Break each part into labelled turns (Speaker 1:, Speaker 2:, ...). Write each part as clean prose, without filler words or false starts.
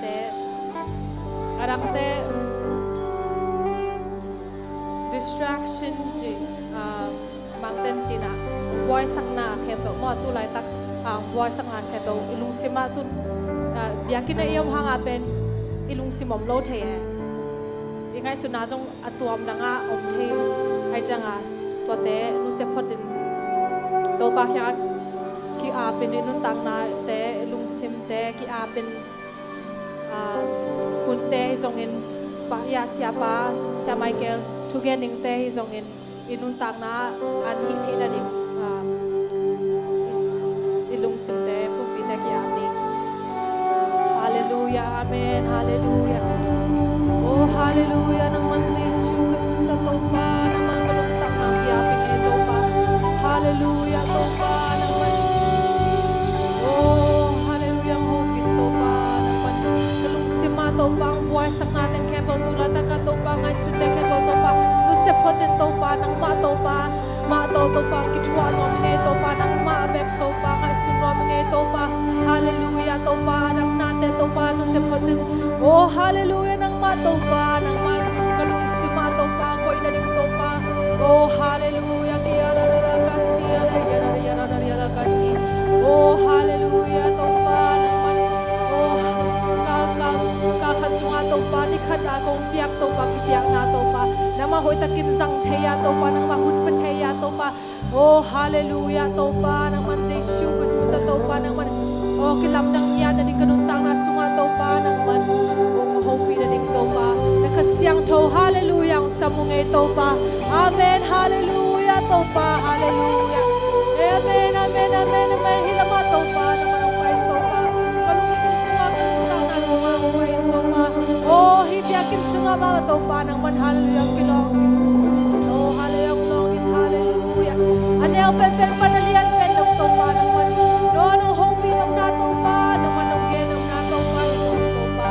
Speaker 1: te arang te distraction ji mountain ji na voice sakna kheto mo tu lai tak voice sakna kheto ilung sima tu biakin na iyam hanga pen ilung simom lo the ingai suna jong atuam danga om the ai changa to te nu se photin to pa kya ki a pen nun tang na te ilung sim te ki a pen kun te jong in pa ya siapa sia Michael tugening te jong in inun tang na an hi the na ding ilung sim te pu pi te ki a ni hallelujah amen hallelujah oh hallelujah naman si Yesu Kristo to pa naman kalung tang na ki a pen ito pa hallelujah to pa naman oh hallelujah mo ito pa naman kalung sima to pa ang buhay sa natin kebo tulad ka to pa ngay sunday kebo to pa se photin to pa nang ma to pa kichwa no mingai to pa nang ma bek to pa ngai sunwa mingai to pa hallelujah to pa nang nate to pa no se photin oh hallelujah nang ma to pa nang ma kalung si ma to pa ko ina ding to pa oh hallelujah kiara ra kasi ara kasi oh hallelujah to pa nang ma oh ka kasunga to pa ni khata kong piak to pa piak na to pa nama hoi takin sang theya to pa nang mahut pa theya to pa oh hallelujah to pa nang man Jesu Kristo to pa nang man oh kilam nang ya na ding kanun tang na sunga to pa nang man oh hopi na ding to pa nakasiang to hallelujah ang samungai to pa amen hallelujah to pa hallelujah amen amen amen amen hilama to pa nang man pai to pa kalung sunga tang na sunga pai to pa oh hibiakin sunga ma to pa nang man hallelujah kilong oh hallelujah kilong hallelujah anel pen panalian pen to pa nang man no no hopi nang na to pa nang man ang gen nang na to pa to pa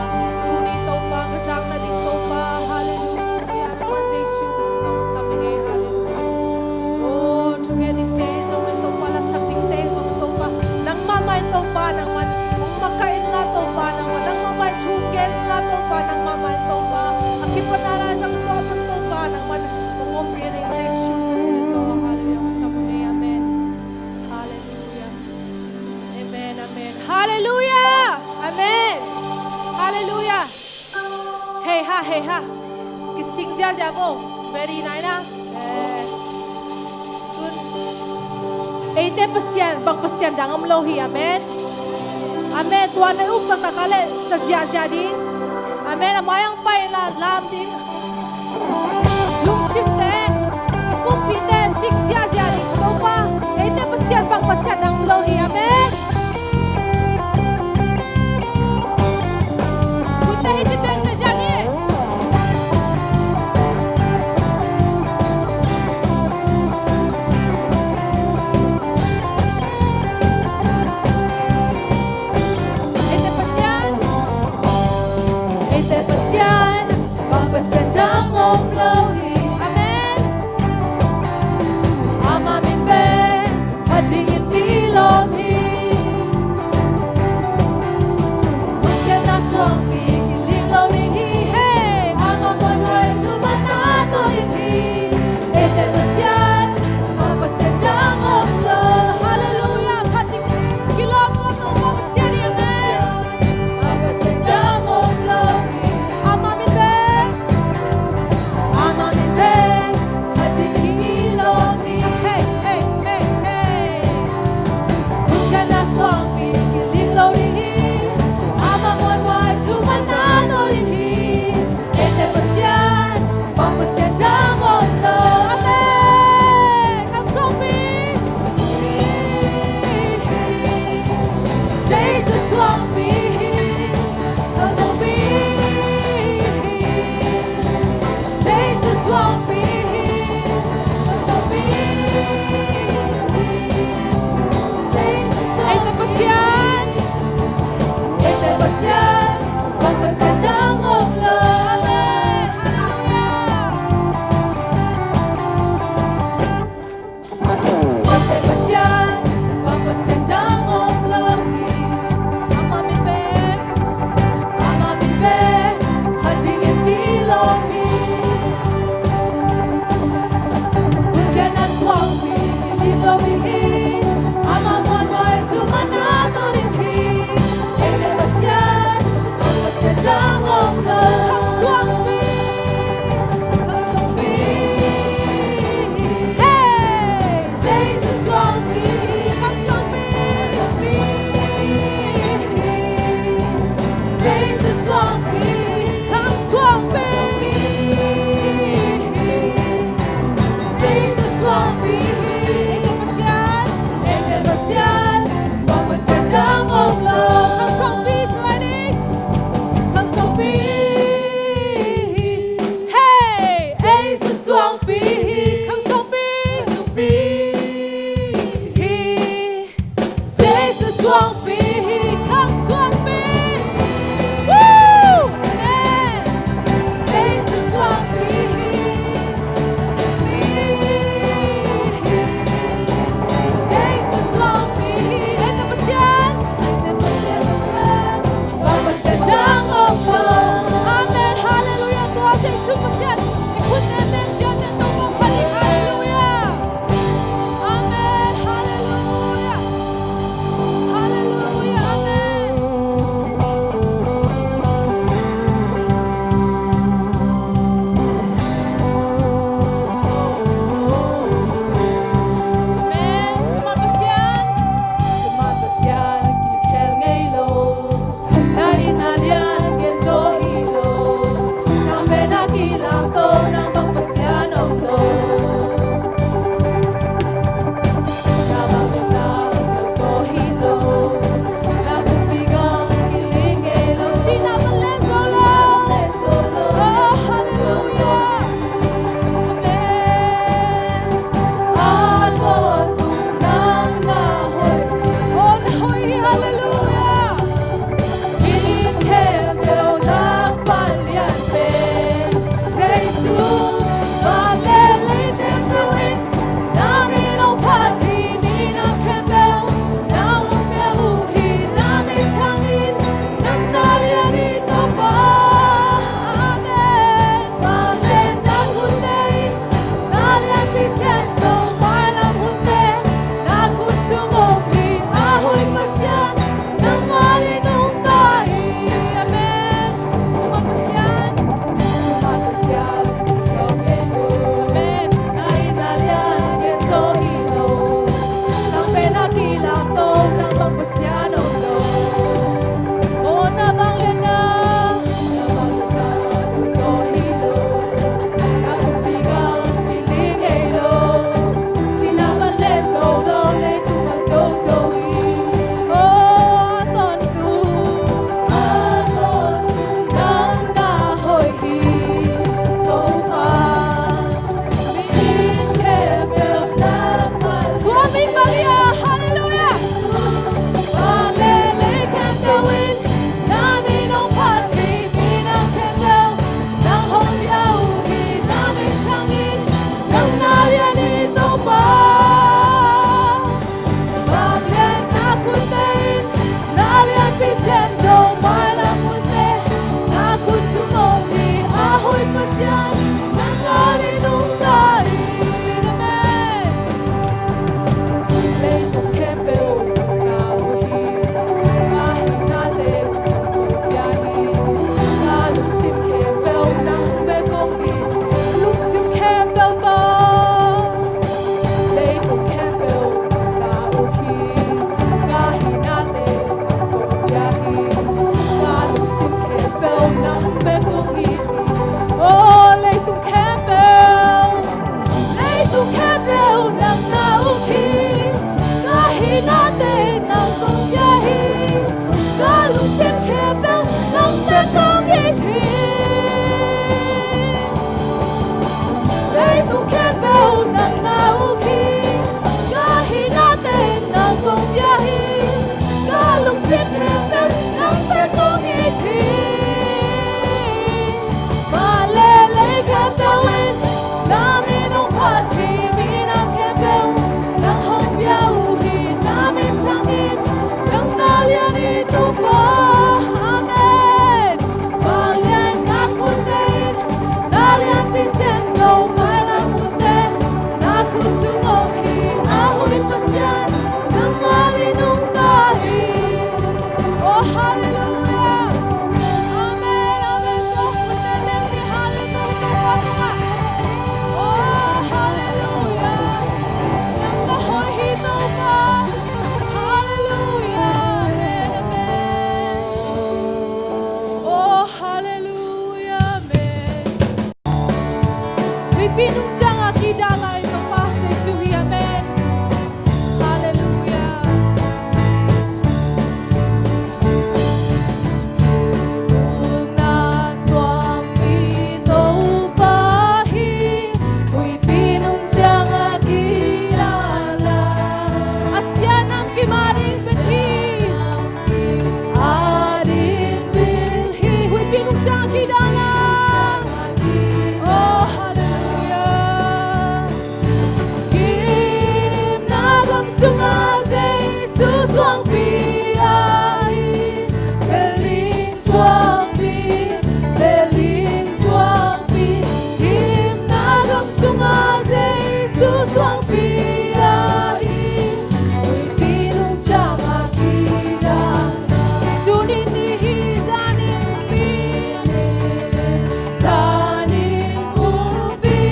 Speaker 1: uni to pa kasang na ding to pa hallelujah nang man Jesu Kristo sa mingay hallelujah oh tugening days so to pa la something days so to pa nang mamay to pa nang man makain na to pa nang man nang mamay tugen na to pa nang mamay to pa akipanala sa to pa nang man umompi na Jesu Kristo hallelujah sa mingay amen hallelujah amen amen hallelujah amen hallelujah hey ha kising sia mo very nice na 80% bang pasien dangam lohi amen amen tuan na uk tak kale sa sia ding amen amayang pai la lam ding lung sim te ipum pite sik sia ding to pa 80% bang pasien dangam lohi amen kunta hijiteng sa jani
Speaker 2: Pasien dang om lohi,
Speaker 1: amen
Speaker 2: ama Jezus, Zomi.
Speaker 1: sungase Jesus wang piyahi beling swampi himnagam sungase Jesus wang piyahi ui pinung jama kirana sunini zanin kupi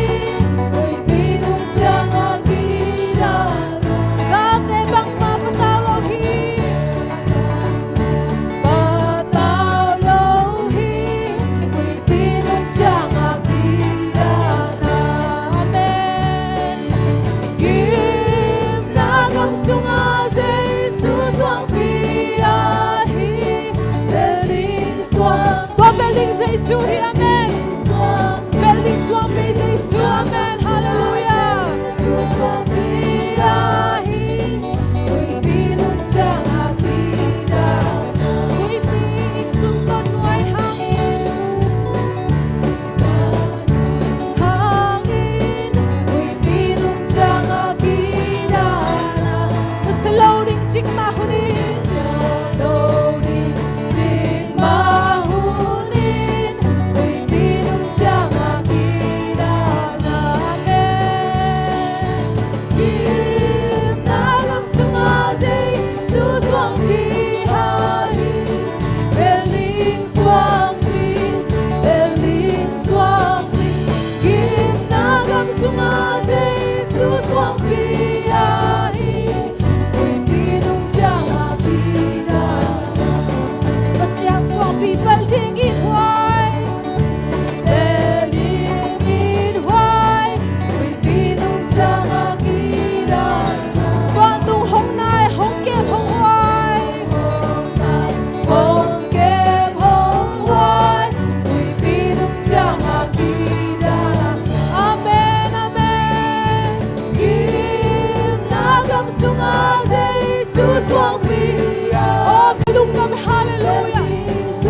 Speaker 1: ui pinung jama kirana dati bang mapatalohi ui pinung jama kirana amen himnagam sungase Jesus wang piyahi beling swampi beling Jesus amen beling swampi Jesus amen hallelujah Jesus wang piyahi ui pinung jama kirana ui pinung tunay hangin ui pinung jama kirana Salaw ding ching mahunin ui pinung jama kirana amen himnagam sungase Jesus wang piyahi beling swampi himnagam sungase Jesus wang piyahi ui pinung jama kirana Pasyang swampi beling ithuay ui pinung jama kirana Quantung hong nai hong kem hong huay ui pinung jama kirana amen amen himnagam sungase Jesus wang piyahi oh kalung kami hallelujah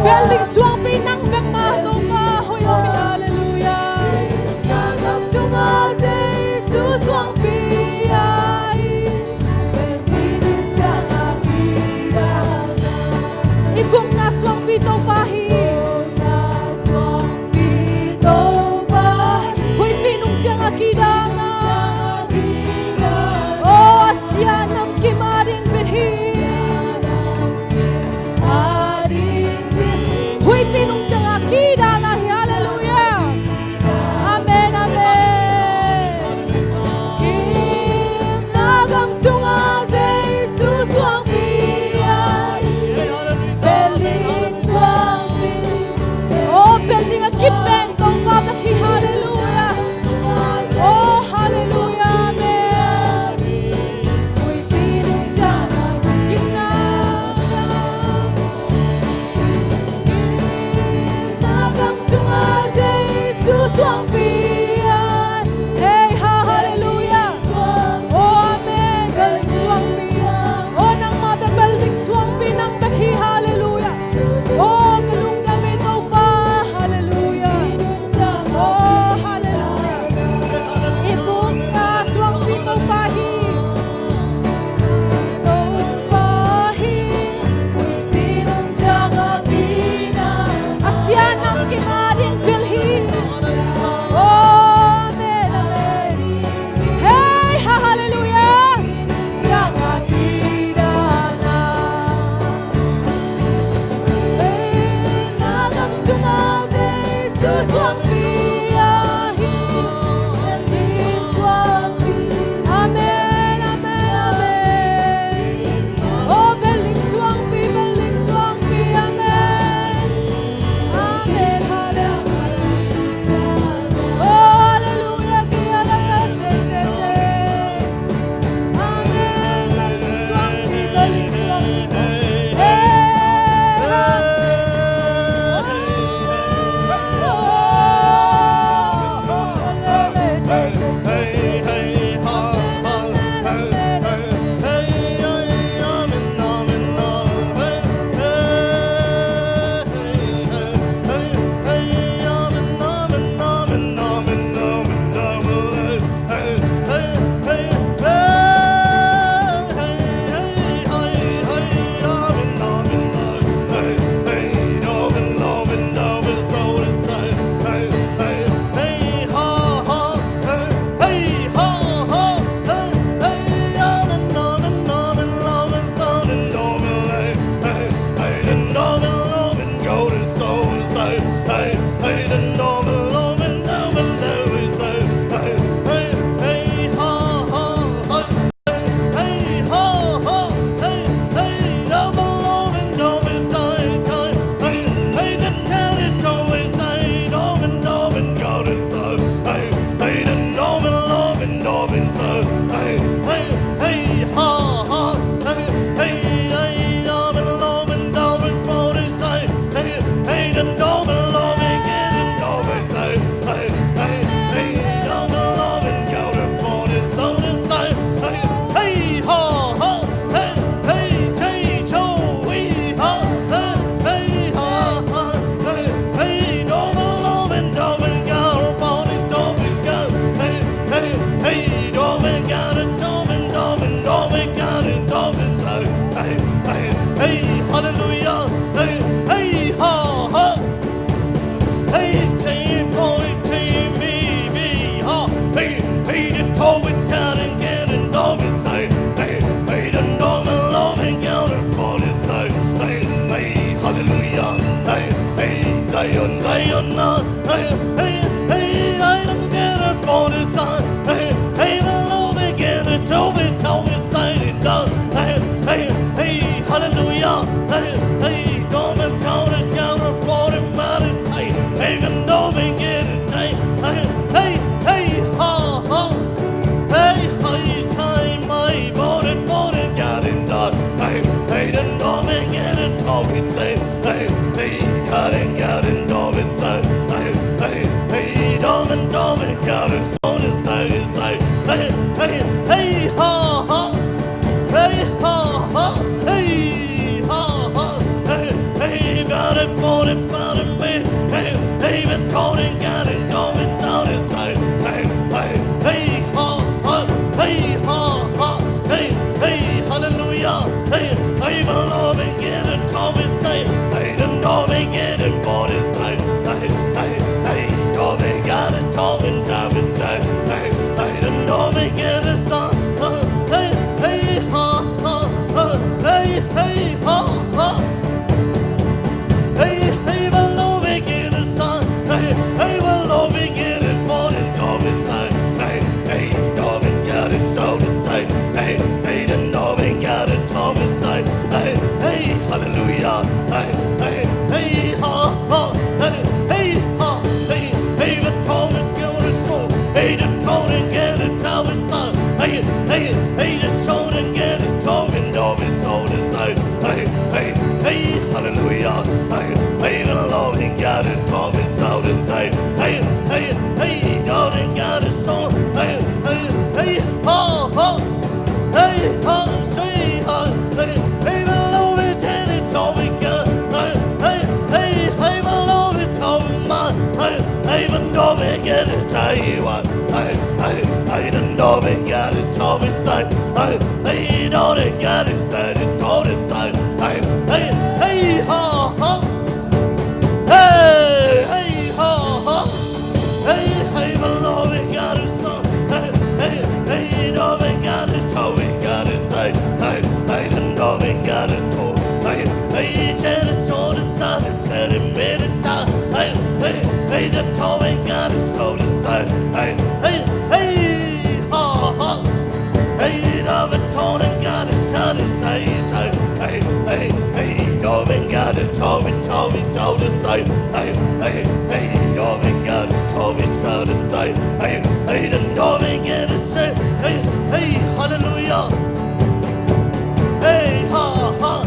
Speaker 1: beling swampi nang bang mahlupa hoy kami hallelujah himnagam sungase Jesus wang piyahi pinung jama kirana ibong na swampi to pahi hoy pinung jama kirana oh asya nam kimaring birhi
Speaker 2: I don't get it for this time. Hey, the Lord began to tell me, saying, hey, hallelujah. Hey, come and tell the camera for the meditate. Hey, the Lord began to take. Hey, ha. Hey, time my body for the garden dog. Hey, the Lord began to tell me, say, hey, garden dog is say, hey, dog and garden so to say, hey, ha, hey, ha, hey, got it for it, found it, me, hey, been told and got it, dog is so to say, hey, ha, hey, hallelujah, hey, the Lord began to tell me, say, hey, the Lord began to for this time, hey, Lord began to tell me time and time, hey, the Lord began to song, hey, ha, hey, ha, hey, the Lord began to song, hey, the Lord began to fall in Lord is time, hey, Lord began to show this time, hey, the Lord began to tell me say, hey, hallelujah, hey, ha, hey, the tone and give the soul, hey, the tone and get the tell me son, hey, the tone and get the tone and Lord is so to say, hey, hallelujah, hey, the Lord and got it, tell me so to say, hey, God and got it so, hey, ha, hey, say, hey, the Lord and tell it, tell me God, hey, the Lord and tell me man, hey, the Lord and get it, tell you what, hey, the Lord and got it, tell me say, hey, Lord and got it, said it, told it, say, hey, ha, hey, ha, hey, the Lord and got it, so, hey, Lord and got it, so we got it, say, hey, the Lord and got it, told, hey, tell it, told the son, said it, made it down, hey, the told and got it, so to say, hey, ha, hey, the told and got it, tell it, say, hey, Lord and got it, told me, told to say, hey, Lord and got it, told me, so to say, hey, the Lord and got it, say, hey, hallelujah, hey, ha,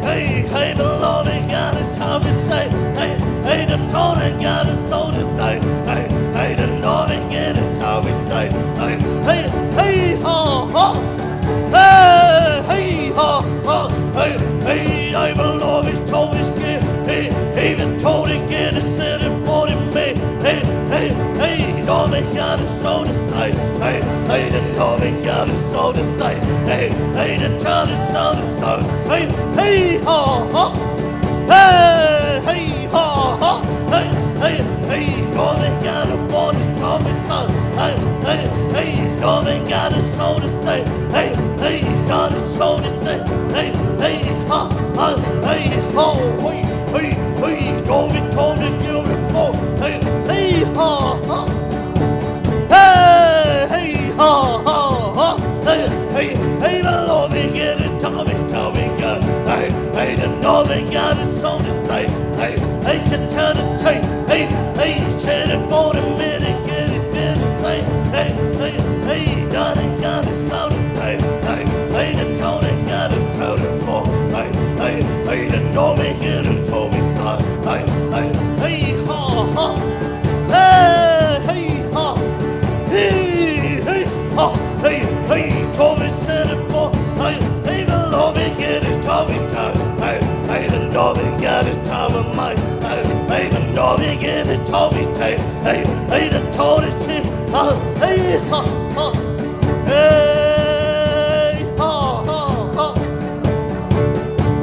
Speaker 2: hey, the Lord and got it, told me, say, hey, the told and got it, so to say, hey, the Lord and got it, told me, say, hey, ha, hey, ha, hey, I the Lord is told his kid, hey, even told it get it, said it for him, hey, Lord and got it, so to say, hey, the Lord and got it, so to say, hey, the child is so to say, hey, ha, hey, ha, hey, Lord and got it for the top and son, hey, Lord and got it, so to say, hey, got it, so to say, hey, ha, hey, Lord and told it beautiful, hey, ha, hey, ha, hey, the Lord and get it, tell me, God, hey, the Lord and got it, so to say, hey, to tell the chain, hey, he's chatting for the minute, get it, did it say, hey, God and got it, so to say, hey, the tone and got it, so to fall, hey, the Lord and get it, told me, so, hey, ha, hey, ha, hey, told me, said it for, hey, the Lord and get it, told me, time, hey, the Lord and got it, time of mine, hey, the Lord and get it, told me, time, hey, the told it, hey, ha, hey, ha,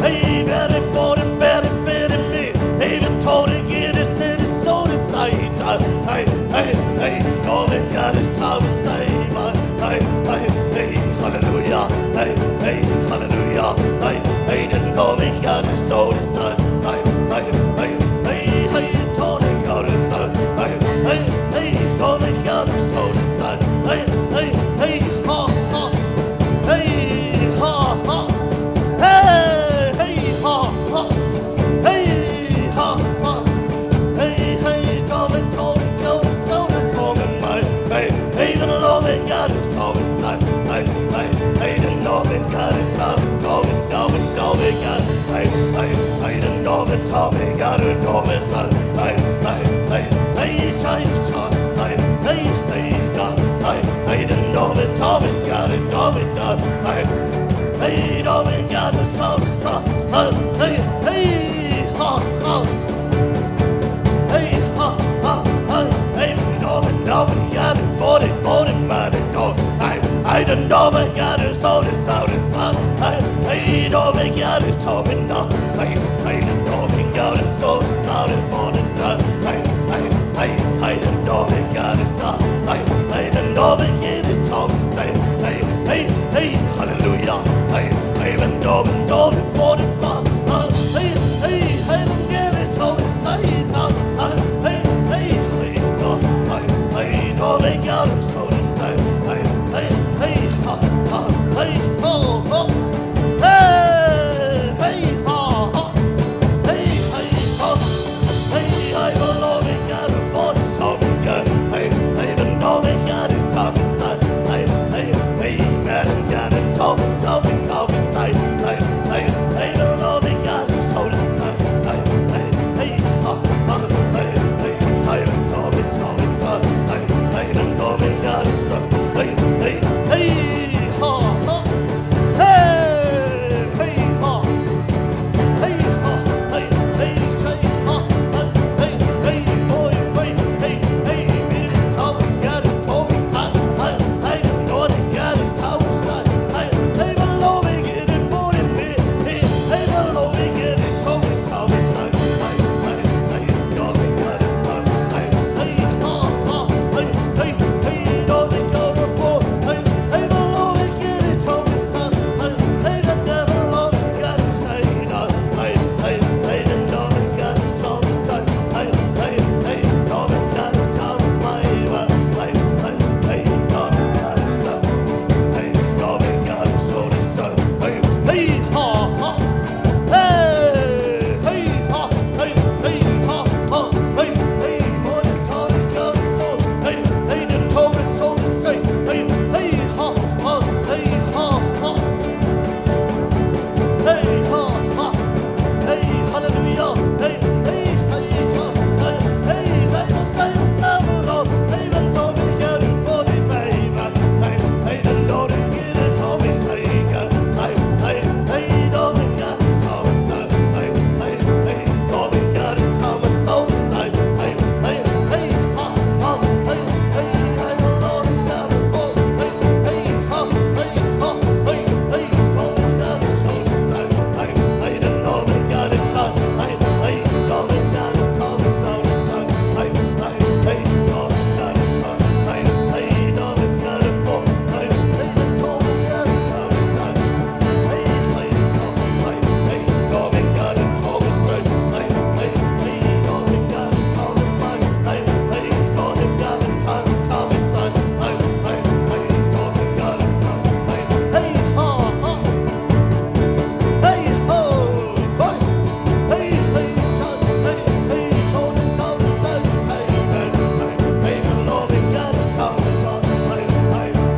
Speaker 2: hey, very for them, very fit in me, hey, the told it, get it, said it, so to say, hey, Lord and got it, time to say, hey, hallelujah, hey, hallelujah, hey, the Lord and got it, so to say, hey, don't make it so it's out and fun. Hey, don't make it talking now. Hey, don't make it so it's out and for the done. Hey, don't make it done. Hey, don't make it talk. Say, hey, hallelujah. Hey, don't for the fun. Hey, don't get it so it's say it. Hey, don't make it so it's say. Hey, ho, ho. Hey, ha, ha. Hey, ho. Hey, I belong in God for the talking God. Hey, the knowing God is talking side. Hey, man, God is talking side. Hey, the loving God is holding side. Hey, ha, ha. Hey, the knowing talking side. Hey, the knowing God is side. Hey, ha, ha. Hey, ha. Hey, ha. Hey, say, ha. Hey, boy, hey, big talking God is talking time. Hey, the knowing God is talking side. Hey, the loving God is for the me. Hey, the loving God is talking side. Hey, knowing God is side. Hey, ha, ha. Hey, knowing God is for. Hey, the loving God is talking side. Hey, the devil loving God is side. Hey, the knowing God is talking side. Hey, knowing God is talking my. Hey, knowing God is side. Hey, knowing God is so the side. Hey, ha, ha. Hey, ha. Hey, ha, ha. Hey, for the Tony God is so. Hey, the Tony so to say. Hey, ha, ha. Hey, ha, ha. Hey, ha, ha. Hey, hallelujah. Hey, John. Hey, say, never know. Hey, the Lord will get it for the favor. Hey, the Lord will get it for me, say, hey, Lord will get it for me, say, hey, Lord will get it for me, so to say. Hey, ha, ha. Hey, the Lord will get it for me. Hey, ha, ha. Hey, Lord will get it, so to say. Hey, the Lord will get it for me. Hey, Lord will get it for me, so to say. Hey, Lord will get it, so. Hey, Lord will get it for me. Hey, the Lord will get it, so to say. Hey, Lord will get it for me, say. Hey, Lord will get it for me, hey, Lord will get it for me, say. Hey, Lord will get it, so. Hey, ha, ha. Hey, ho, ho. Hey, John. Hey, John, so to say. Hey, the Lord will get it for me,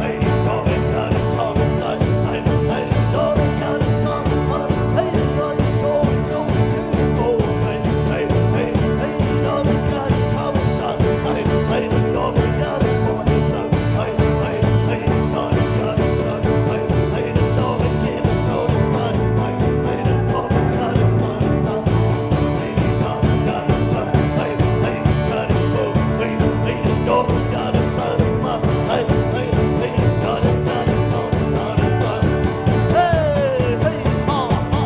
Speaker 2: hey, Lord will get it for me, say. Hey, Lord will get it for me, hey, Lord will talk to me, oh, hey, Lord will get it for me, son. Hey, the Lord will get it for me, son. Hey, Lord will get it, son. Hey, the Lord will get it, so to say. Hey, the Lord will get it, so to say. Hey, Lord will get it, son. Hey, get it, so. Hey, the Lord will get it, son. Hey, Lord will get it, so to say. Hey, ha, ha.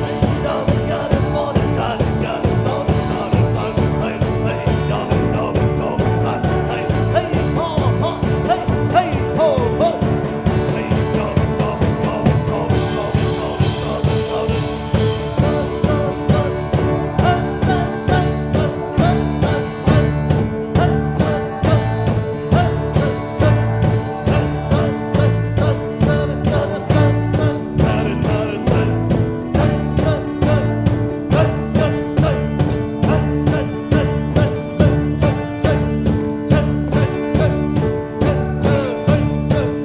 Speaker 2: Hey, Lord will get it for the time. Get it, so to say. Hey, Lord will talk the time. Hey, ha, ha. Hey, ho, ho. Hey, Lord will talk.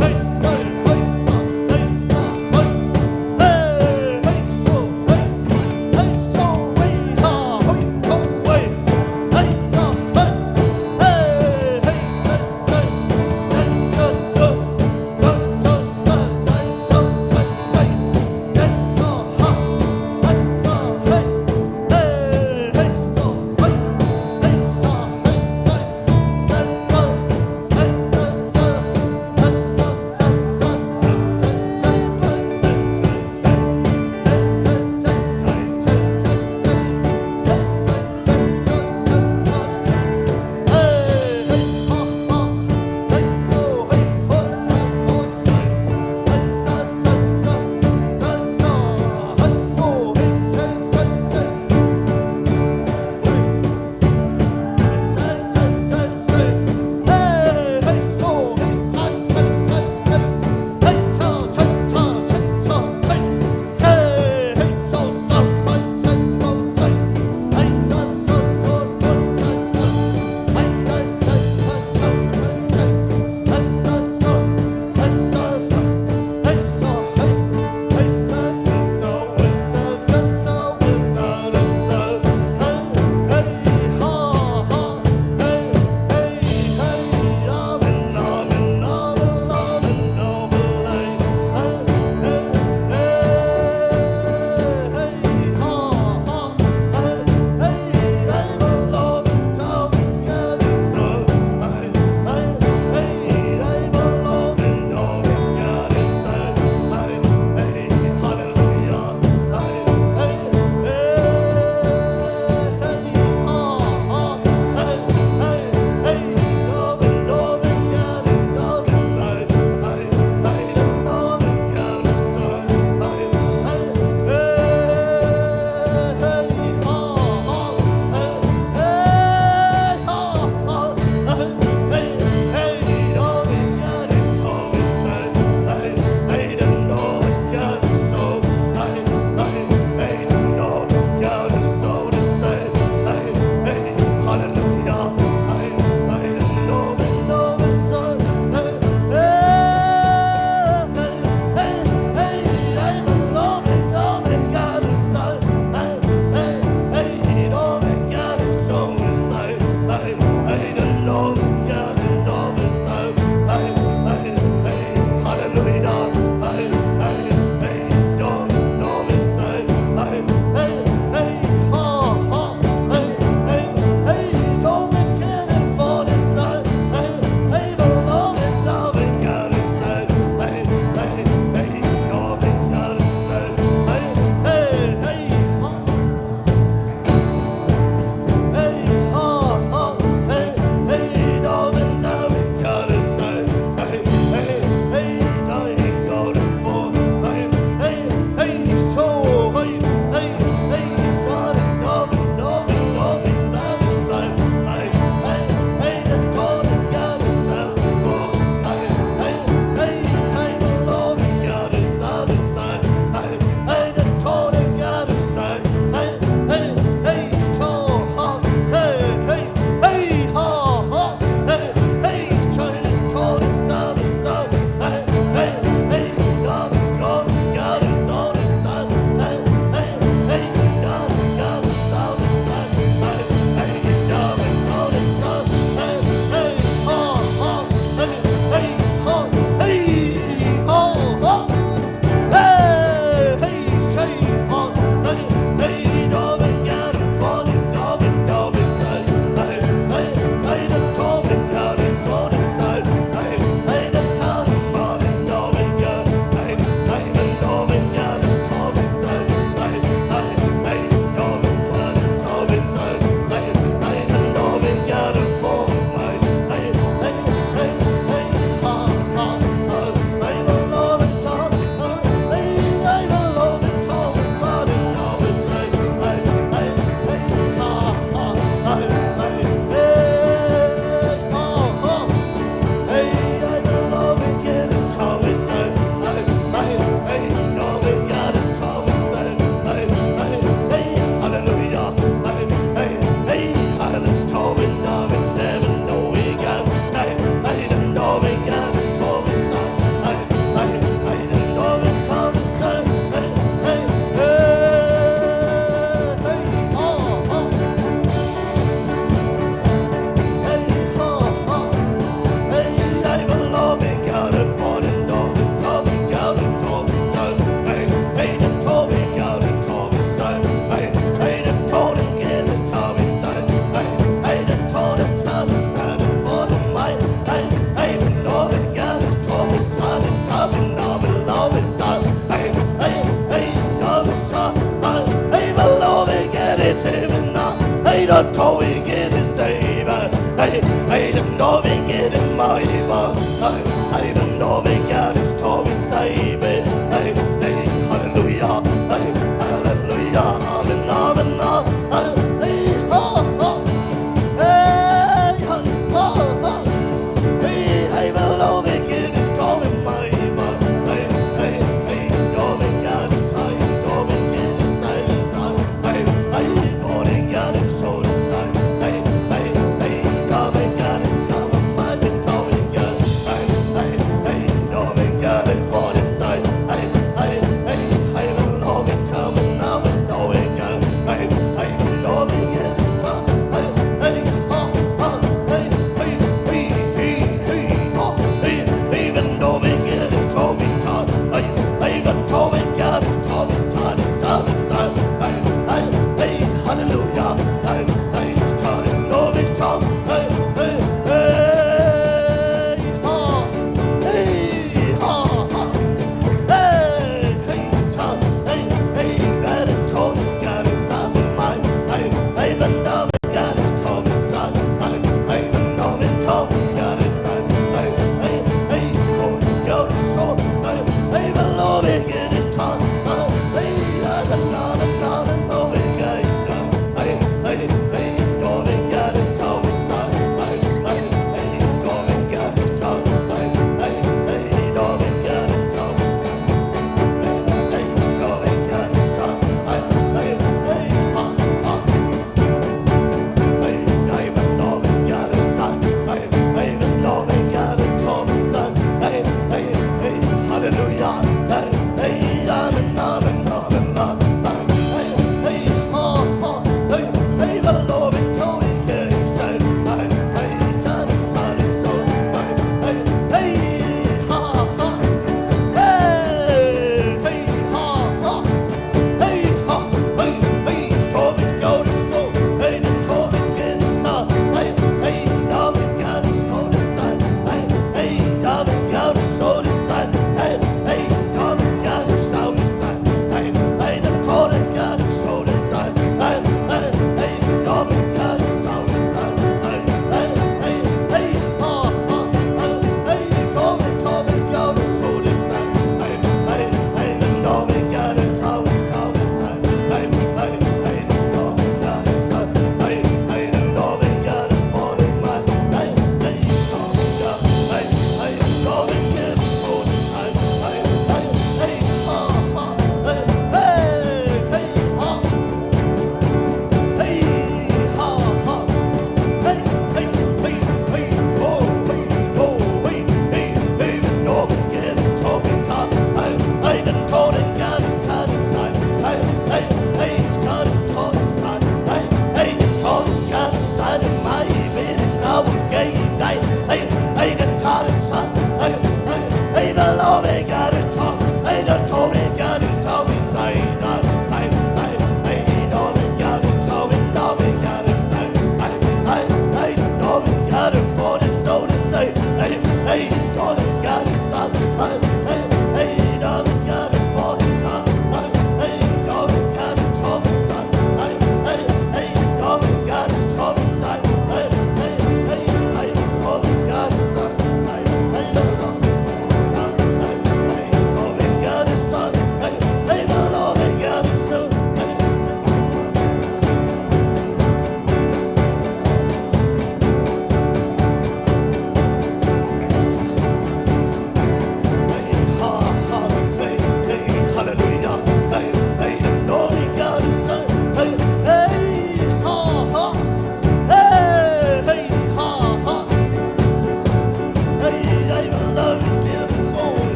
Speaker 2: Hey,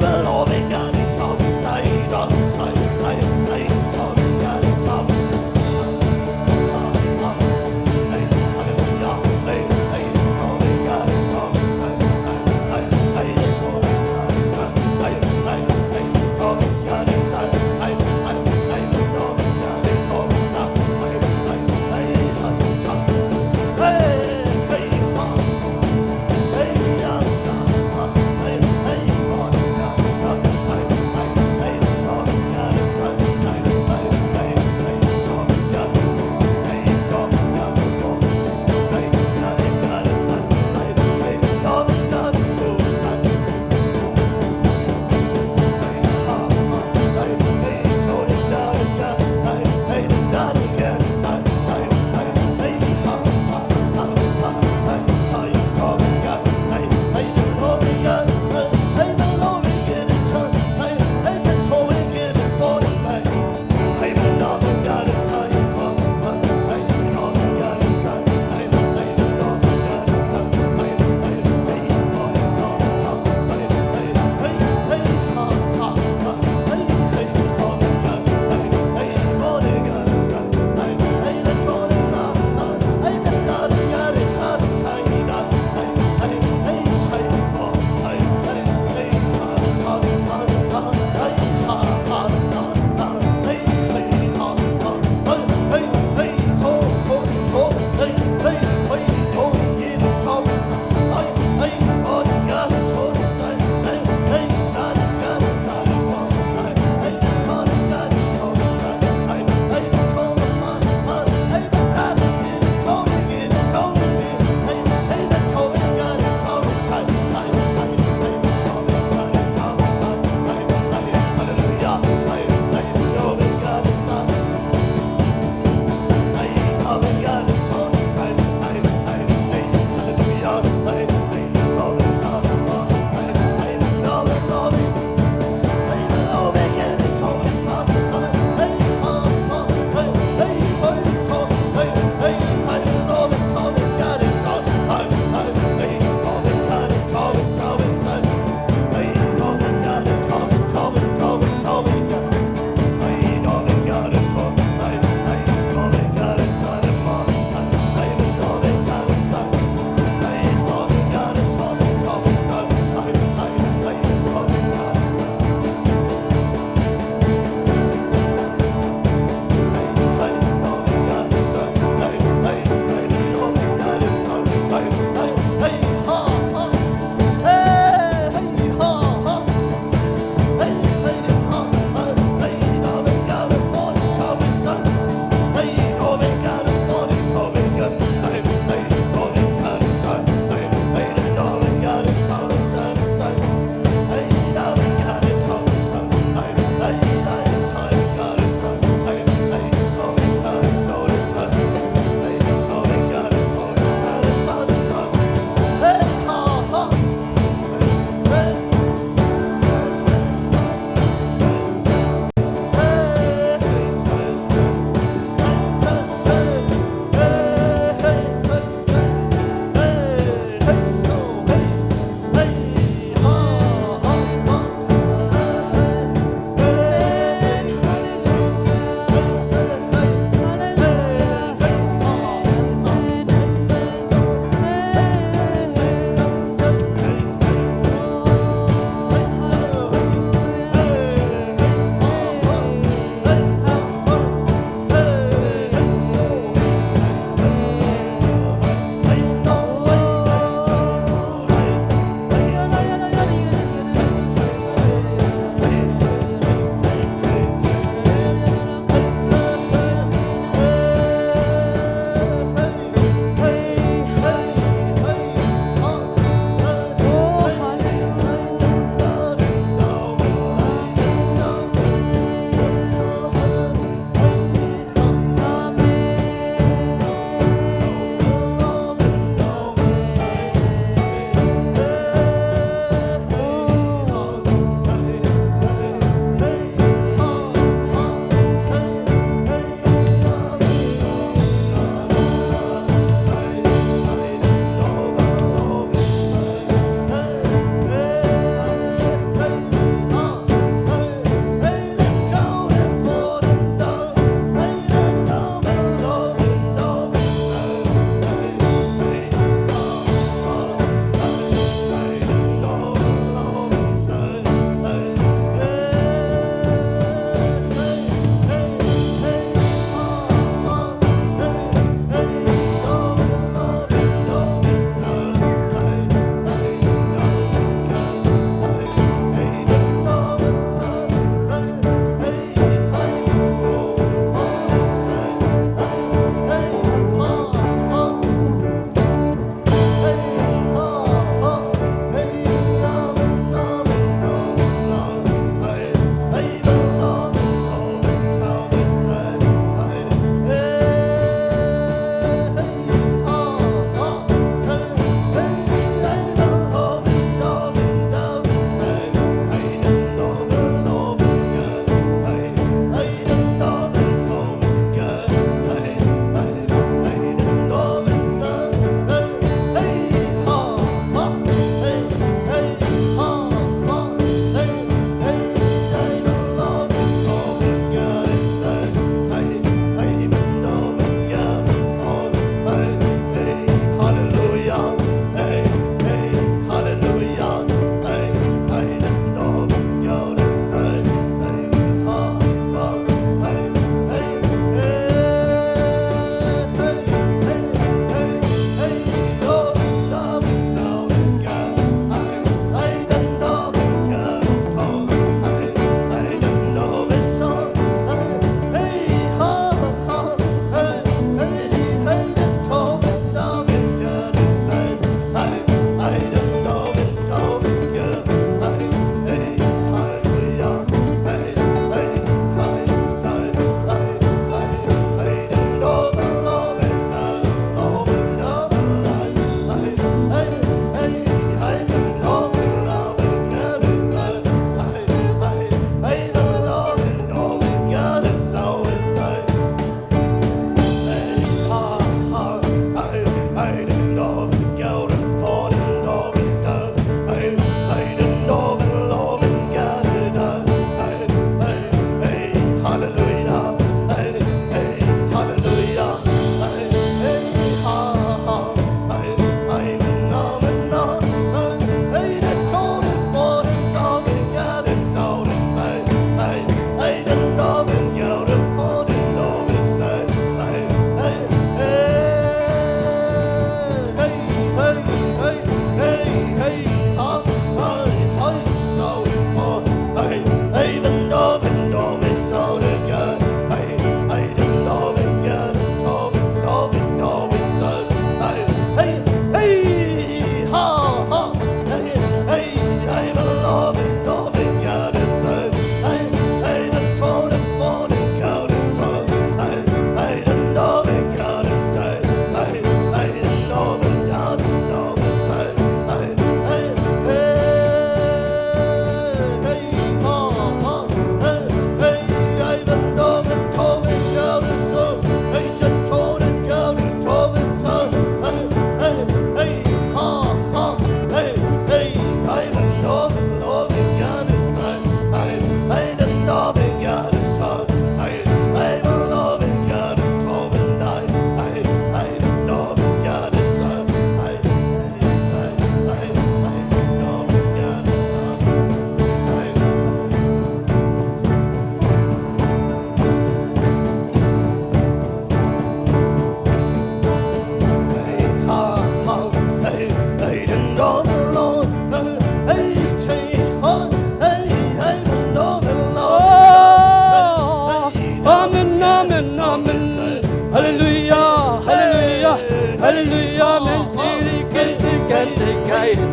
Speaker 2: Hey,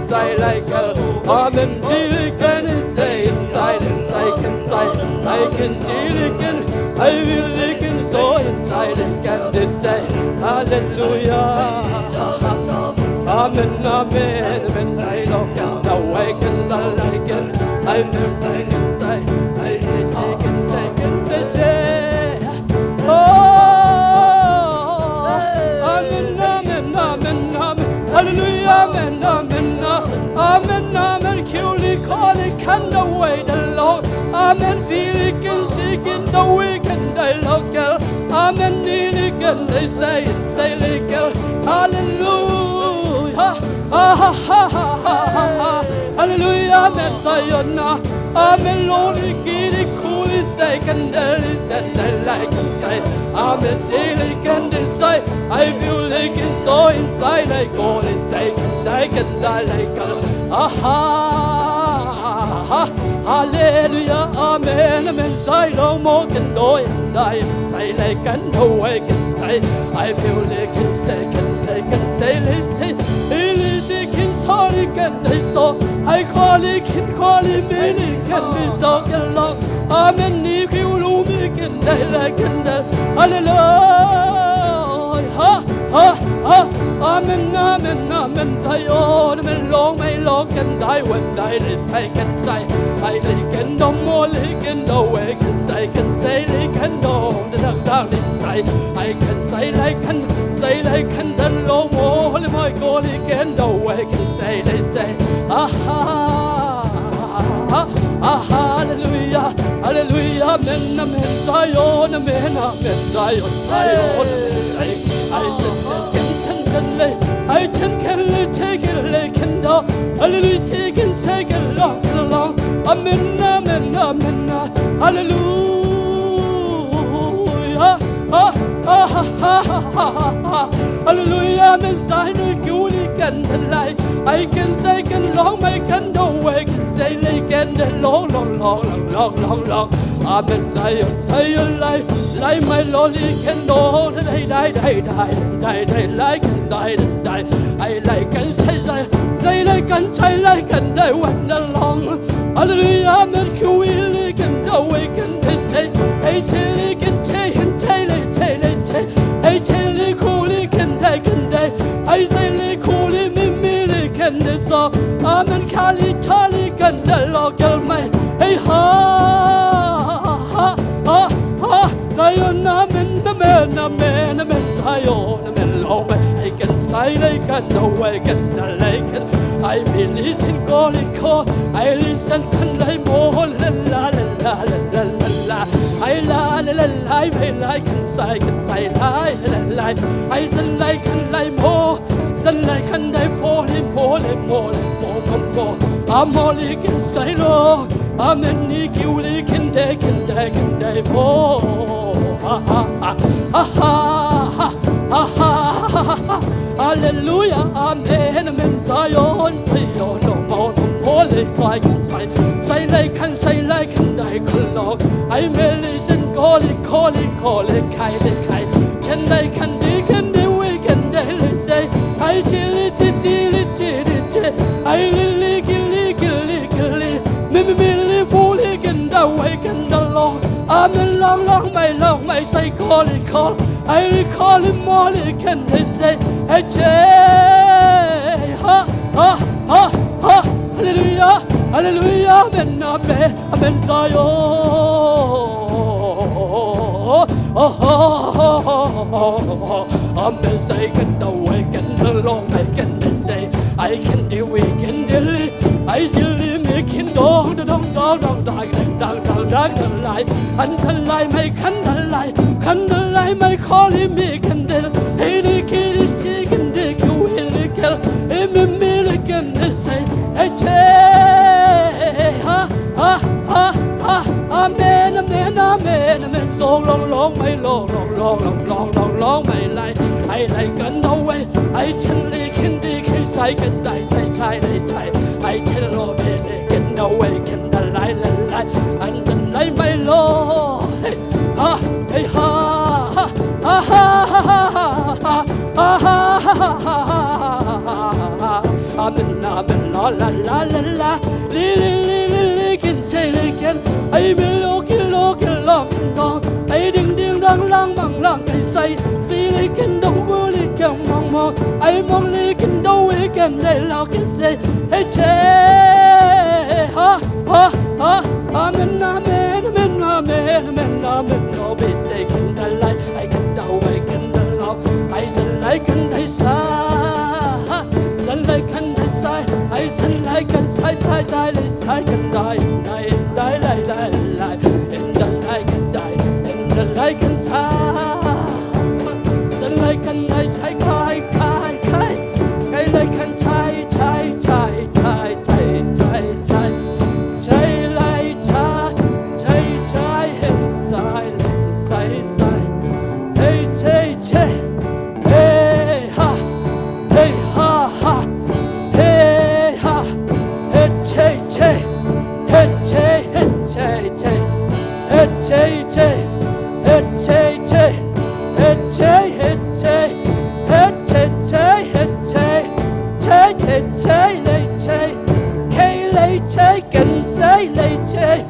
Speaker 3: inside like Amen. Feel it can say inside, inside can say. I can see it can, I will it can so inside it can they say hallelujah. Amen, amen, amen. Say look and awaken the like it. I can say, I say say. Oh, amen, amen, amen, amen. Hallelujah, amen, amen, amen, amen. Kill it, call it, can the way the Lord. Amen, feel it, can seek in the weekend, I look. Amen, need it, can they say it, say it, hallelujah. Hallelujah, amen, sayona. Amen, Lord, get it, cool, it, say, can they say, I like it, say. Amen, say it, can they say. I feel like it's so inside, I go, they say, I can die like hallelujah, amen, amen, say no more can do it, die, say like and no way can die. I feel like can say, listen, listen, can sorry, can they so. I call it, can me, can be so long. Amen, if you lose me, can they like and hallelujah. Amen, amen, amen. Say on, amen, long, may long can die when die. They say can say, I can no more, can no way can say, can no. The down inside, I can say like can the long more. My God, can no way can say. They say, hallelujah, hallelujah, amen, amen. Zion, amen, amen. Zion, Zion. I said, I can take it like and hallelujah, take it long, amen, amen, amen, hallelujah, hallelujah, amen, sign of you can lie. I can say can long, I can no way can say like and long, amen, Zion, life, my lolly can know that I die, like and die. I like and say like and say like and I went along. Hallelujah, amen, you will can awaken, they say, I say, can say, and say, I say, cool, can take and day. I say, cool, me, can they so. Amen, Kali, Charlie, can the local my, hey, Zion, amen, amen, amen, amen, Zion, amen, Lord, I can say, I can awaken the lake. I believe in God, I listen, can I more, la, I like, can say, I said, like, can I more, like, can I fall in more. I'm only can say, Lord, I'm in the kill, can they more. Hallelujah, amen, amen, Zion, no more, so I can say like and I can long. I may listen, call it, kai, can I can dig and the weekend, they say, I chill it, I me, fool, and awaken the long. I'm a long, my say, call it, I recall him more, can they say, hallelujah, amen, Zion. Amen, say, can awaken the long, I can say, I can do weekend, I still making dong, life, and the light, my candle, my calling me candle, hey, the kid is sick and dick, you will kill, him a million, they say, amen, so long, my long, my life, I like no way, I tell it, can dig, I can die, I tell all it, can no way, can the lie, and the light, my Lord, hey, amen amen la la la la la li li li li li can say li can ai mi lo ki long dong ai ding ding dang lang bang lang kai say si li can dong wo li can mong ai mong li can do we can they lo can say hey che ha ha ha amen amen amen amen amen amen no be say can the light I can do I can the love I say like can they sayฉันเลยคันได้ใส่ไอ้ฉันเลยกันใส่ใจเลยใส่กันได้เห็นได้กันได้เห็นได้กันใส่ฉันเลยกันได้ใส่ใครเลยกันใส่ใจเลยใจเห็นใส่เฮ้เช่เฮ้ha hey ha ha hey ha hey che hey che hey lấy chế cần say lấy chế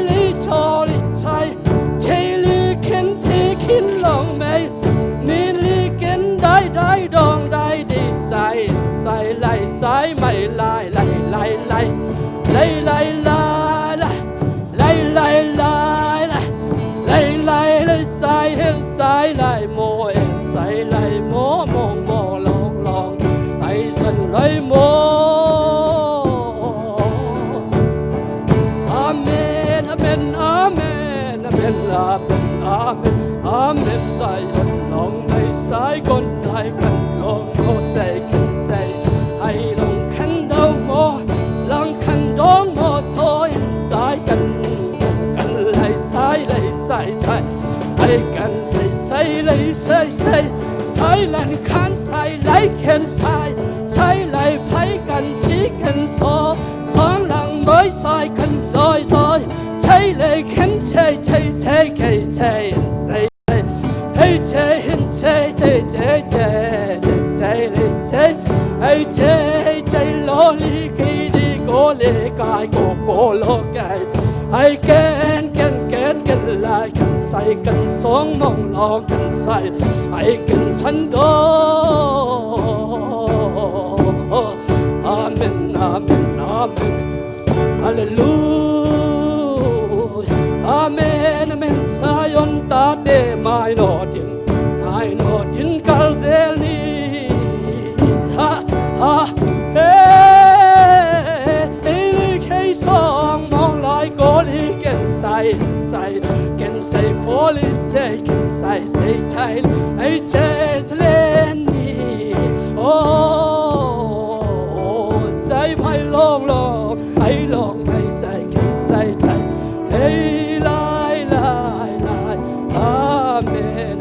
Speaker 3: lý cho lý chạy chế lý kiến thì kiến lòng mây mi lý kiến đai đong đai đi say lại mày lại say lại mô em say lại mô lòng ai dần lại mô Amen dài hận lòng này sai con đại cần lòng cô dạy cần dạy hay lòng khăn đau mô lòng khăn đón mô xôi sai cần lại sai hay cần say hay lần khăn sai lấy khen sai lại phải cần chỉ cần son lòng mới sai cần rồi say lại khen say hey che lo li ki đi cô lê cài cô lo cài hay kén lại cần say cần sống mong lo cần say hay cần sanh đó amen hallelujah amen sayon ta de mai no tin kal zelni ha hey khay song mong lại có lý ken say for lý say ken say chạy ai che lên đi say phải long ai long ai say ken say chạy hey lại amen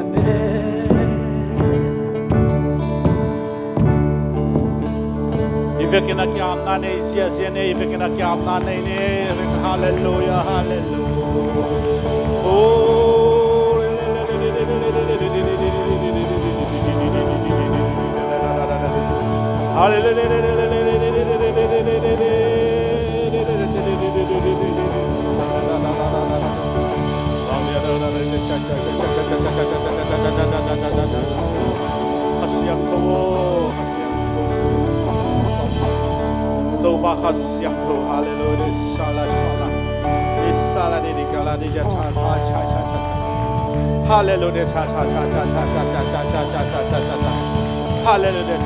Speaker 4: Ifekin akyam na ne sia ne ifekin akyam na ne hallelujah oh Doba khasyak tu hallelujah sala di kala di cha hallelujah cha hallelujah cha hallelujah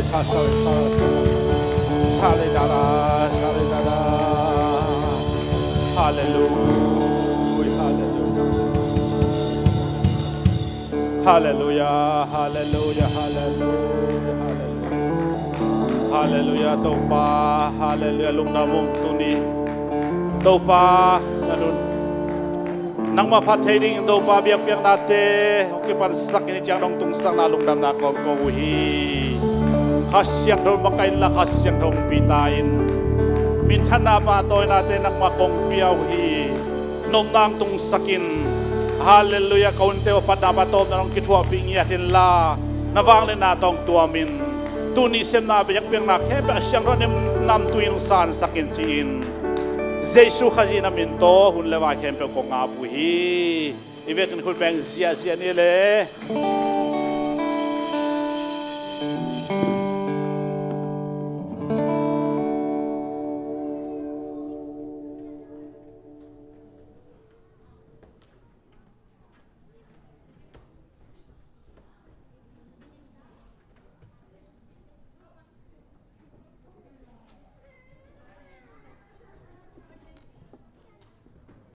Speaker 4: cha hallelujah topa hallelujah lung namum tuni topa nanun nang maphathering topa biak nate okipan sakini chang nong tungsang na lung nam na ko hi khasyak dol makain la khasyak dong pitain min thana pa toy nate nang makong piaw hi nom nang tung sakin hallelujah kaun te pa dapat to nang kitwa pingia tin la nawang le na tong tuamin tuni sem na beyak piang na khe ba siang ron nam tuin san sakin chin jesu khaji na min to hun lewa khem pe ko nga bu hi ivekin khul bang zia zia ni le